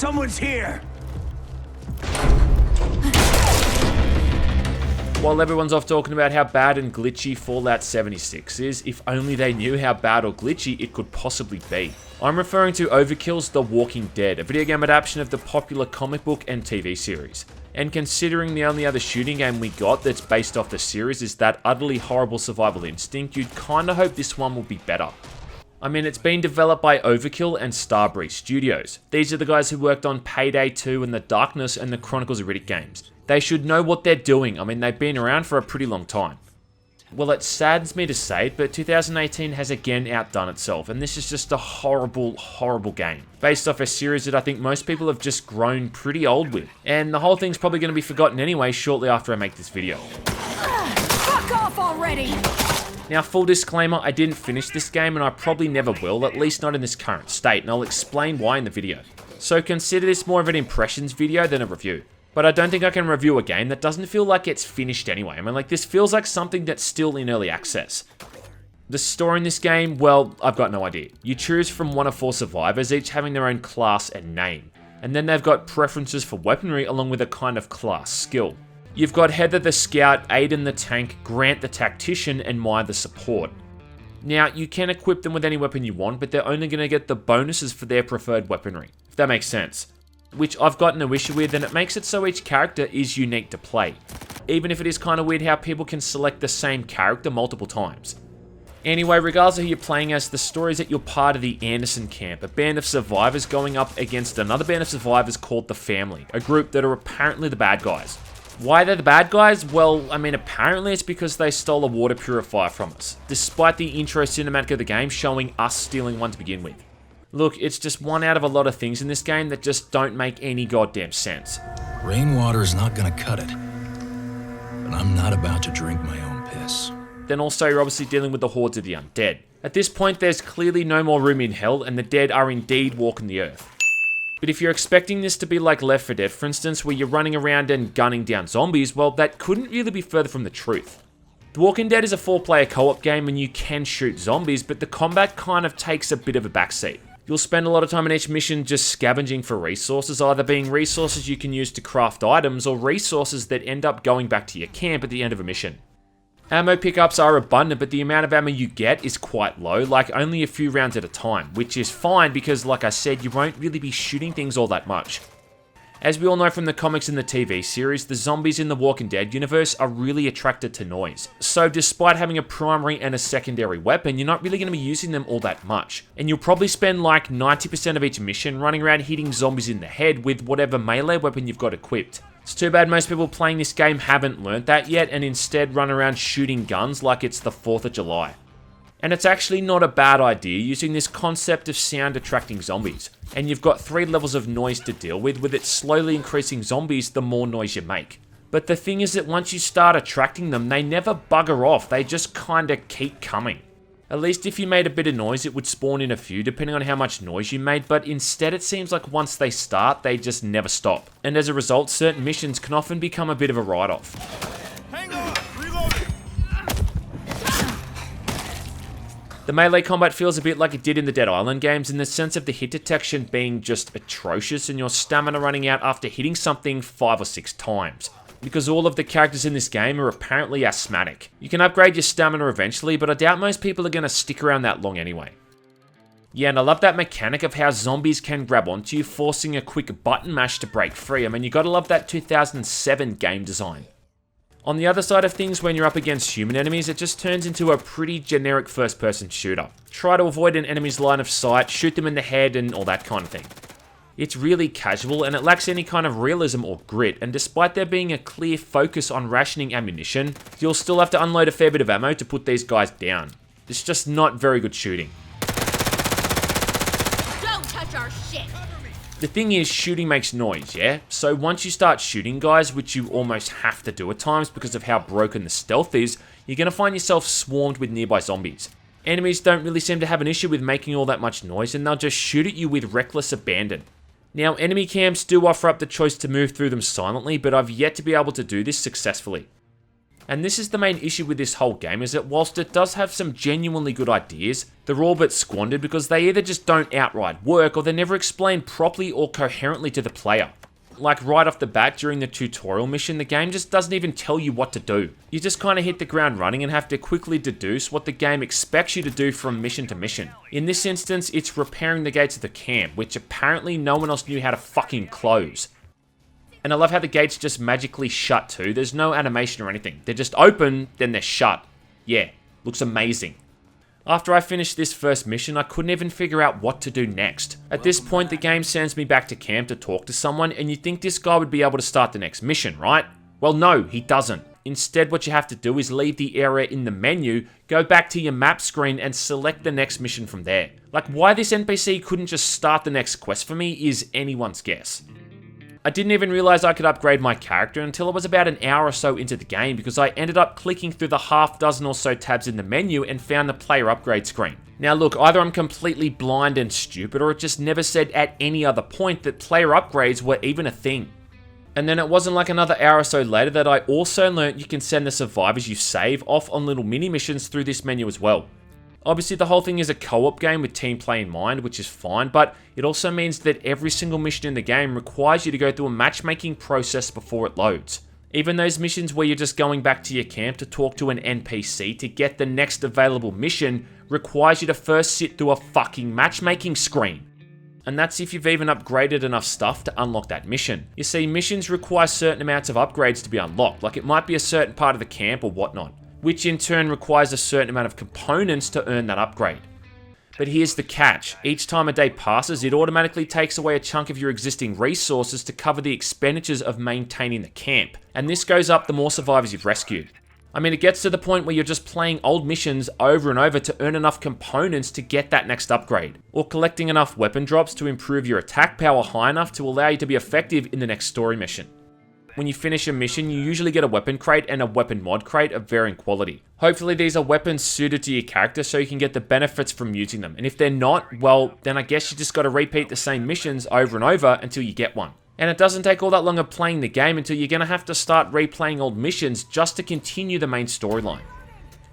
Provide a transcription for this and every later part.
Someone's here! While everyone's off talking about how bad and glitchy Fallout 76 is, if only they knew how bad or glitchy it could possibly be. I'm referring to Overkill's The Walking Dead, a video game adaptation of the popular comic book and TV series. And considering the only other shooting game we got that's based off the series is that utterly horrible Survival Instinct, you'd kinda hope this one will be better. I mean, it's been developed by Overkill and Starbreeze Studios. These are the guys who worked on Payday 2 and The Darkness and the Chronicles of Riddick games. They should know what they're doing. I mean, they've been around for a pretty long time. Well, it saddens me to say it, but 2018 has again outdone itself, and this is just a horrible, horrible game, based off a series that I think most people have just grown pretty old with. And the whole thing's probably going to be forgotten anyway shortly after I make this video. Fuck off already! Now, full disclaimer, I didn't finish this game and I probably never will, at least not in this current state, and I'll explain why in the video. So consider this more of an impressions video than a review. But I don't think I can review a game that doesn't feel like it's finished anyway. I mean, like, this feels like something that's still in early access. The story in this game, well, I've got no idea. You choose from 1 of 4 survivors, each having their own class and name. And then they've got preferences for weaponry along with a kind of class skill. You've got Heather the Scout, Aidan the Tank, Grant the Tactician, and Maya the Support. Now, you can equip them with any weapon you want, but they're only going to get the bonuses for their preferred weaponry, if that makes sense. Which I've got no issue with, and it makes it so each character is unique to play. Even if it is kind of weird how people can select the same character multiple times. Anyway, regardless of who you're playing as, the story is that you're part of the Anderson camp, a band of survivors going up against another band of survivors called the Family, a group that are apparently the bad guys. Why they're the bad guys? Well, I mean, apparently it's because they stole a water purifier from us, despite the intro cinematic of the game showing us stealing one to begin with. Look, it's just one out of a lot of things in this game that just don't make any goddamn sense. Rainwater's not gonna cut it, but I'm not about to drink my own piss. Then also you're obviously dealing with the hordes of the undead. At this point, there's clearly no more room in hell, and the dead are indeed walking the earth. But if you're expecting this to be like Left 4 Dead, for instance, where you're running around and gunning down zombies, well, that couldn't really be further from the truth. The Walking Dead is a 4-player co-op game and you can shoot zombies, but the combat kind of takes a bit of a backseat. You'll spend a lot of time in each mission just scavenging for resources, either being resources you can use to craft items or resources that end up going back to your camp at the end of a mission. Ammo pickups are abundant, but the amount of ammo you get is quite low, like only a few rounds at a time, which is fine because, like I said, you won't really be shooting things all that much. As we all know from the comics and the TV series, the zombies in the Walking Dead universe are really attracted to noise. So despite having a primary and a secondary weapon, you're not really going to be using them all that much. And you'll probably spend like 90% of each mission running around hitting zombies in the head with whatever melee weapon you've got equipped. It's too bad most people playing this game haven't learnt that yet and instead run around shooting guns like it's the 4th of July. And it's actually not a bad idea using this concept of sound attracting zombies. And you've got 3 levels of noise to deal with it slowly increasing zombies the more noise you make. But the thing is that once you start attracting them, they never bugger off, they just kinda keep coming. At least if you made a bit of noise, it would spawn in a few depending on how much noise you made, but instead it seems like once they start, they just never stop. And as a result, certain missions can often become a bit of a write-off. Hang on! Reloading! The melee combat feels a bit like it did in the Dead Island games in the sense of the hit detection being just atrocious and your stamina running out after hitting something 5 or 6 times. Because all of the characters in this game are apparently asthmatic. You can upgrade your stamina eventually, but I doubt most people are going to stick around that long anyway. Yeah, and I love that mechanic of how zombies can grab onto you, forcing a quick button mash to break free. I mean, you gotta love that 2007 game design. On the other side of things, when you're up against human enemies, it just turns into a pretty generic first-person shooter. Try to avoid an enemy's line of sight, shoot them in the head, and all that kind of thing. It's really casual and it lacks any kind of realism or grit, and despite there being a clear focus on rationing ammunition, you'll still have to unload a fair bit of ammo to put these guys down. It's just not very good shooting. Don't touch our shit! The thing is, shooting makes noise, yeah? So once you start shooting guys, which you almost have to do at times because of how broken the stealth is, you're going to find yourself swarmed with nearby zombies. Enemies don't really seem to have an issue with making all that much noise, and they'll just shoot at you with reckless abandon. Now, enemy camps do offer up the choice to move through them silently, but I've yet to be able to do this successfully. And this is the main issue with this whole game, is that whilst it does have some genuinely good ideas, they're all but squandered because they either just don't outright work or they're never explained properly or coherently to the player. Like right off the bat during the tutorial mission, the game just doesn't even tell you what to do. You just kind of hit the ground running and have to quickly deduce what the game expects you to do from mission to mission. In this instance, it's repairing the gates of the camp, which apparently no one else knew how to fucking close. And I love how the gates just magically shut too. There's no animation or anything. They're just open, then they're shut. Yeah, looks amazing. After I finished this first mission, I couldn't even figure out what to do next. At this point, the game sends me back to camp to talk to someone, and you'd think this guy would be able to start the next mission, right? Well, no, he doesn't. Instead, what you have to do is leave the area in the menu, go back to your map screen, and select the next mission from there. Like, why this NPC couldn't just start the next quest for me is anyone's guess. I didn't even realize I could upgrade my character until I was about an hour or so into the game, because I ended up clicking through the half dozen or so tabs in the menu and found the player upgrade screen. Now look, either I'm completely blind and stupid, or it just never said at any other point that player upgrades were even a thing. And then it wasn't like another hour or so later that I also learnt you can send the survivors you save off on little mini missions through this menu as well. Obviously, the whole thing is a co-op game with team play in mind, which is fine, but it also means that every single mission in the game requires you to go through a matchmaking process before it loads. Even those missions where you're just going back to your camp to talk to an NPC to get the next available mission requires you to first sit through a fucking matchmaking screen. And that's if you've even upgraded enough stuff to unlock that mission. You see, missions require certain amounts of upgrades to be unlocked, like it might be a certain part of the camp or whatnot, which in turn requires a certain amount of components to earn that upgrade. But here's the catch. Each time a day passes, it automatically takes away a chunk of your existing resources to cover the expenditures of maintaining the camp. And this goes up the more survivors you've rescued. I mean, it gets to the point where you're just playing old missions over and over to earn enough components to get that next upgrade, or collecting enough weapon drops to improve your attack power high enough to allow you to be effective in the next story mission. When you finish a mission, you usually get a weapon crate and a weapon mod crate of varying quality. Hopefully these are weapons suited to your character so you can get the benefits from using them. And if they're not, well, then I guess you just gotta repeat the same missions over and over until you get one. And it doesn't take all that long of playing the game until you're gonna have to start replaying old missions just to continue the main storyline.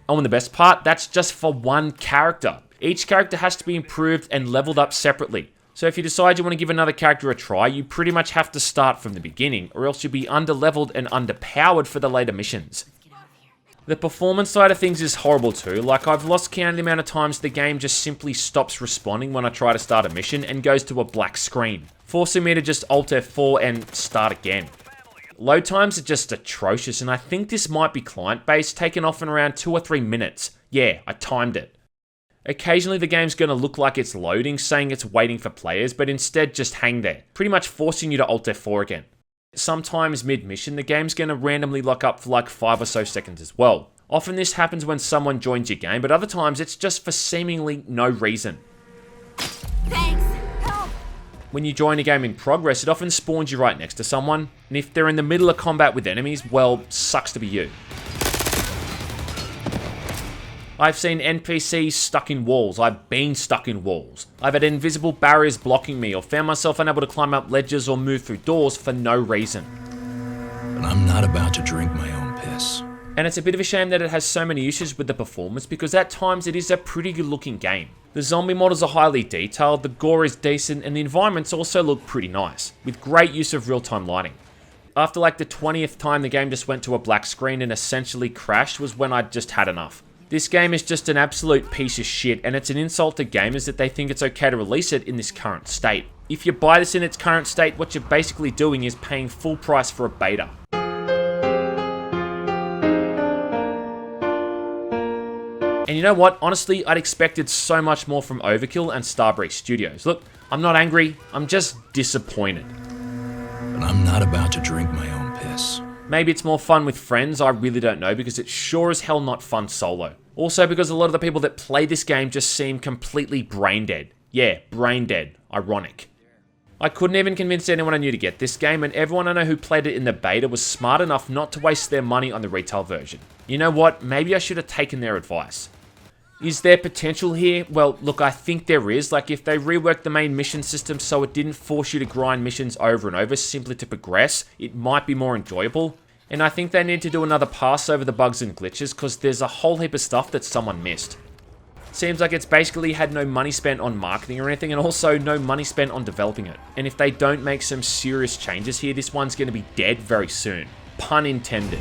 Oh, and the best part, that's just for one character. Each character has to be improved and leveled up separately. So if you decide you want to give another character a try, you pretty much have to start from the beginning, or else you'll be underleveled and underpowered for the later missions. The performance side of things is horrible too. Like, I've lost count of the amount of times the game just simply stops responding when I try to start a mission and goes to a black screen, forcing me to just Alt F4 and start again. Load times are just atrocious, and I think this might be client-based, taking off in around 2 or 3 minutes. Yeah, I timed it. Occasionally the game's going to look like it's loading, saying it's waiting for players, but instead just hang there, pretty much forcing you to Alt F4 again. Sometimes mid-mission, the game's going to randomly lock up for like 5 or so seconds as well. Often this happens when someone joins your game, but other times it's just for seemingly no reason. Thanks. Help. When you join a game in progress, it often spawns you right next to someone, and if they're in the middle of combat with enemies, well, sucks to be you. I've seen NPCs stuck in walls, I've been stuck in walls. I've had invisible barriers blocking me, or found myself unable to climb up ledges or move through doors for no reason. But I'm not about to drink my own piss. And it's a bit of a shame that it has so many issues with the performance, because at times it is a pretty good looking game. The zombie models are highly detailed, the gore is decent, and the environments also look pretty nice, with great use of real-time lighting. After like the 20th time the game just went to a black screen and essentially crashed was when I'd just had enough. This game is just an absolute piece of shit, and it's an insult to gamers that they think it's okay to release it in this current state. If you buy this in its current state, what you're basically doing is paying full price for a beta. And you know what? Honestly, I'd expected so much more from Overkill and Starbreeze Studios. Look, I'm not angry, I'm just disappointed. But I'm not about to drink my own piss. Maybe it's more fun with friends, I really don't know, because it's sure as hell not fun solo. Also because a lot of the people that play this game just seem completely brain dead. Yeah, brain dead. Ironic. I couldn't even convince anyone I knew to get this game, and everyone I know who played it in the beta was smart enough not to waste their money on the retail version. You know what? Maybe I should have taken their advice. Is there potential here? Well, look, I think there is. Like, if they reworked the main mission system so it didn't force you to grind missions over and over simply to progress, it might be more enjoyable. And I think they need to do another pass over the bugs and glitches because there's a whole heap of stuff that someone missed. Seems like it's basically had no money spent on marketing or anything, and also no money spent on developing it. And if they don't make some serious changes here, this one's going to be dead very soon. Pun intended.